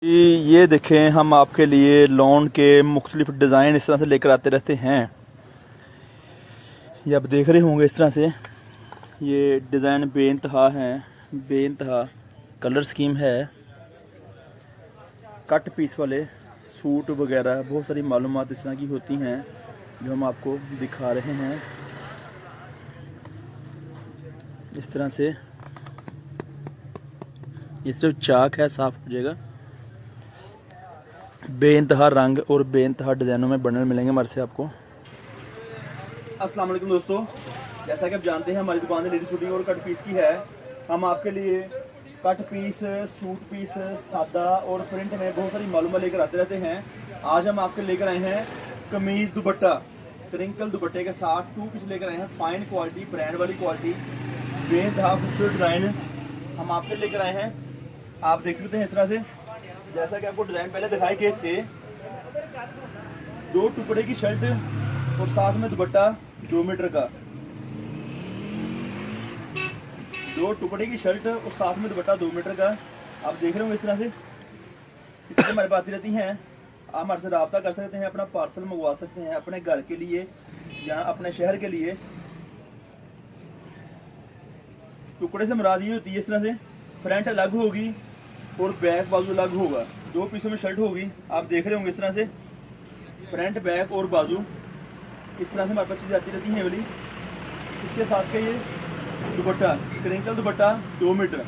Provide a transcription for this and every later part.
ये देखें, हम आपके लिए लॉन के मुख्तलिफ डिज़ाइन इस तरह से लेकर आते रहते हैं। ये आप देख रहे होंगे इस तरह से ये डिज़ाइन बेइंतहा हैं, बेइंतहा कलर स्कीम है। कट पीस वाले सूट वगैरह बहुत सारी मालूमात इस तरह की होती हैं जो हम आपको दिखा रहे हैं। इस तरह से ये सिर्फ चाक है, साफ हो जाएगा। बेइंतहा रंग और बेइंतहा डिज़ाइनों में बंडल मिलेंगे हमारे से आपको। अस्सलाम वालेकुम दोस्तों, जैसा कि आप जानते हैं हमारी दुकान लेडीज शूटिंग और कट पीस की है। हम आपके लिए कट पीस, सूट पीस, सादा और प्रिंट में बहुत सारी मालूमात लेकर आते रहते हैं। आज हम आपके लेकर आए हैं कमीज़ दुपट्टा, क्रिंकल दुपट्टे के साथ 2 पीस लेकर आए हैं। फाइन क्वालिटी, ब्रांड वाली क्वालिटी, बेइंतहा खूबसूरत डिज़ाइन हम आपके लेकर आए हैं। आप देख सकते हैं इस तरह से, जैसा कि आपको डिज़ाइन पहले दिखाए गए थे। 2 टुकड़े की शर्ट और साथ में दुपट्टा 2 मीटर का। 2 टुकड़े की शर्ट और साथ में दुपट्टा 2 मीटर का। आप देख रहे होंगे इस तरह से इतनी हमारे पास आती रहती हैं। आप हमारे से रब्ता कर सकते हैं, अपना पार्सल मंगवा सकते हैं अपने घर के लिए या अपने शहर के लिए। टुकड़े से मुराद ये होती है इस तरह से फ्रंट अलग होगी और बैक बाजू अलग होगा। 2 पीसों में शर्ट होगी। आप देख रहे होंगे इस तरह से फ्रंट, बैक और बाजू इस तरह से हमारे पास चीज़ें आती रहती हैं वाली। इसके साथ का ये दुपट्टा, क्रिंकल दुपट्टा 2 मीटर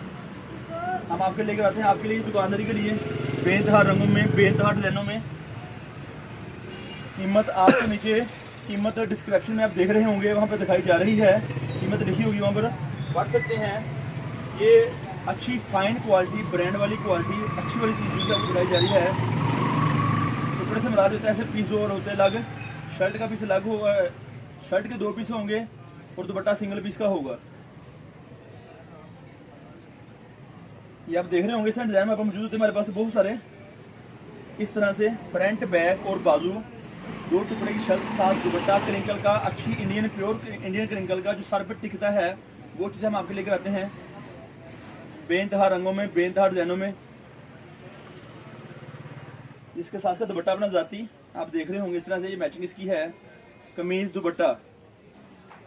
हम आपके लेकर आते हैं आपके लिए, दुकानदारी के लिए, बेइंतहा रंगों में, बेइंतहा डिजाइनों में। कीमत आपके नीचे, कीमत डिस्क्रिप्शन में आप देख रहे होंगे, वहाँ पर दिखाई जा रही है, कीमत लिखी होगी, वहाँ पर पढ़ सकते हैं। ये अच्छी फाइन क्वालिटी, ब्रांड वाली क्वालिटी, अच्छी वाली चीज़ आपको दिखाई जा रही है। टुकड़े से मिला देते हैं, ऐसे पीस 2 और होते हैं अलग। शर्ट का पीस अलग होगा, शर्ट के 2 पीस होंगे और दुपट्टा सिंगल पीस का होगा। ये आप देख रहे होंगे, इस डिजाइन में मौजूद होते हैं हमारे पास बहुत सारे। इस तरह से फ्रंट, बैक और बाजू 2 टुकड़े की शर्ट, साथ दुपट्टा क्रिंकल का, अच्छी इंडियन, प्योर इंडियन क्रिंकल का जो सर पर टिकता है, वो चीज़ हम आपके लेकर आते हैं बेइंतहा रंगों में, बेइंतहा डिजाइनों में। इसके साथ का दुपट्टा अपना जाती आप देख रहे होंगे इस तरह से, ये मैचिंग इसकी है। कमीज दुपट्टा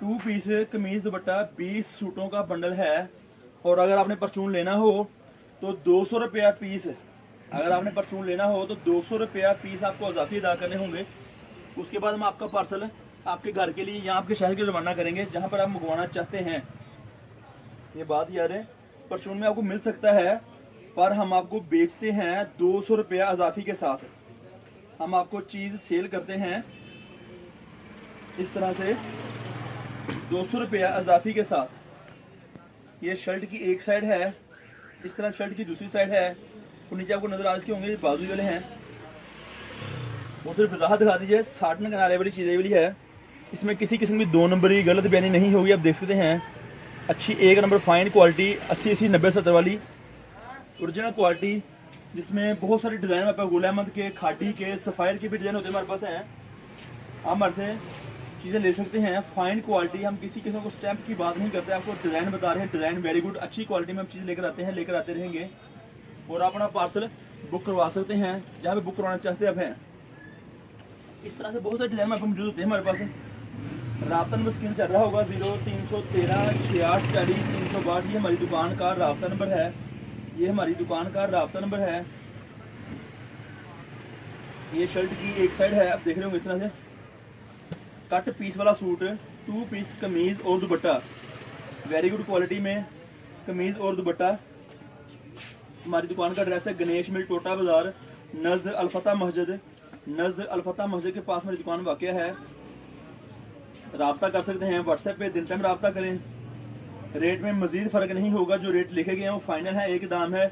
2 पीस कमीज दुपट्टा 20 सूटों का बंडल है। और अगर आपने परचून लेना हो तो 200 रुपया पीस। अगर आपने परचून लेना हो तो 200 रुपया पीस आपको अजाफी अदा करने होंगे। उसके बाद हम आपका पार्सल आपके घर के लिए या आपके शहर के लिए रवाना करेंगे जहां पर आप मंगवाना चाहते हैं। ये बात याद है, परचून में आपको मिल सकता है, पर हम आपको बेचते हैं 200 रुपया अजाफी के साथ। हम आपको चीज़ सेल करते हैं इस तरह से 200 रुपया अजाफी के साथ। ये शर्ट की एक साइड है, इस तरह शर्ट की दूसरी साइड है, और नीचे आपको नजर आ रहे होंगे बाजू वाले हैं। वो सिर्फ वजाहत दिखा दीजिए, 60 में किनारे वाली चीज़ें वाली है। इसमें किसी किस्म की 2 नंबरी गलत बयानी नहीं होगी। आप देख सकते हैं अच्छी 1 नंबर फाइन क्वालिटी, 80-80, 90-70 वाली ओरिजिनल क्वालिटी, जिसमें बहुत सारे डिज़ाइन हमारे पास गुल अहमद के, खाटी के, सफ़ायर के भी डिज़ाइन होते हैं हमारे पास हैं। आप हमारे से चीज़ें ले सकते हैं। फाइन क्वालिटी, हम किसी किस्म को स्टैंप की बात नहीं करते, आपको डिज़ाइन बता रहे हैं। डिज़ाइन वेरी गुड, अच्छी क्वालिटी में हम चीज़ लेकर आते हैं, लेकर आते रहेंगे। और आप अपना पार्सल बुक करवा सकते हैं जहाँ पे बुक करवाना चाहते हैं। इस तरह से बहुत सारे डिज़ाइन में मौजूद होते हैं हमारे पास। राब्ता नंबर स्क्रीन चल रहा होगा 0313 68 40 362। ये हमारी दुकान का राब्ता नंबर है, ये हमारी दुकान का राब्ता नंबर है। ये शर्ट की एक साइड है, आप देख रहे होंगे इस तरह से कट पीस वाला सूट, 2 पीस कमीज और दुपट्टा, वेरी गुड क्वालिटी में कमीज और दुपट्टा। हमारी दुकान का एड्रेस है गणेश मिल, टोटा बाजार, नज़द अलफता मस्जिद, नज़द अलफता मस्जिद के पास हमारी दुकान वाक़या है। राब्ता कर सकते हैं व्हाट्सएप पे, दिन टाइम राब्ता करें। रेट में मजीद फ़र्क नहीं होगा, जो रेट लिखे गए हैं वो फाइनल है, एक दाम है।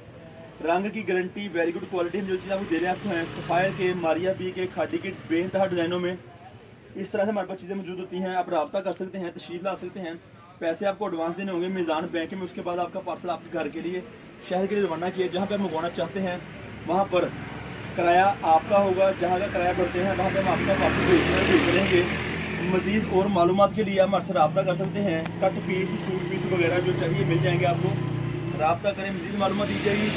रंग की गारंटी, वेरी गुड क्वालिटी में जो चीज़ आपको दे रहे हैं आपको हैं सफ़ायर के, मारिया बी के, खाडी के, बेइंतहा डिज़ाइनों में। इस तरह से हमारे पास चीज़ें मौजूद होती हैं। आप रब्ता कर सकते हैं, तशरीफ़ ला सकते हैं। पैसे आपको एडवांस देने होंगे मीज़ान बैंक में। उसके बाद आपका पार्सल आपके घर के लिए, शहर के लिए रवाना किया जहाँ पर आप मंगवाना चाहते हैं। वहाँ पर किराया आपका होगा, जहाँ का किराया बढ़ते हैं वहाँ पर हम आपका पार्सल भेज करेंगे। मज़ीद और मालूमात के लिए आप हमारे से रब्ता कर सकते हैं। कट पीस, सूट पीस वगैरह जो चाहिए मिल जाएंगे आपको। रब्ता करें, मज़ीद मालूमात दी जाएगी।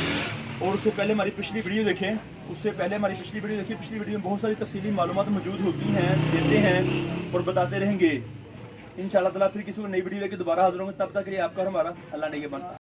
और उससे पहले हमारी पिछली वीडियो देखें, उससे पहले हमारी पिछली वीडियो देखिए। पिछली वीडियो में बहुत सारी तफसीली मालूमात मौजूद होती हैं, देते हैं और बताते रहेंगे। इंशाल्लाह ताला फिर किसी को नई वीडियो लेके दोबारा हाजिर होंगे। तब तक के लिए आपका और हमारा अल्लाह ने के बन।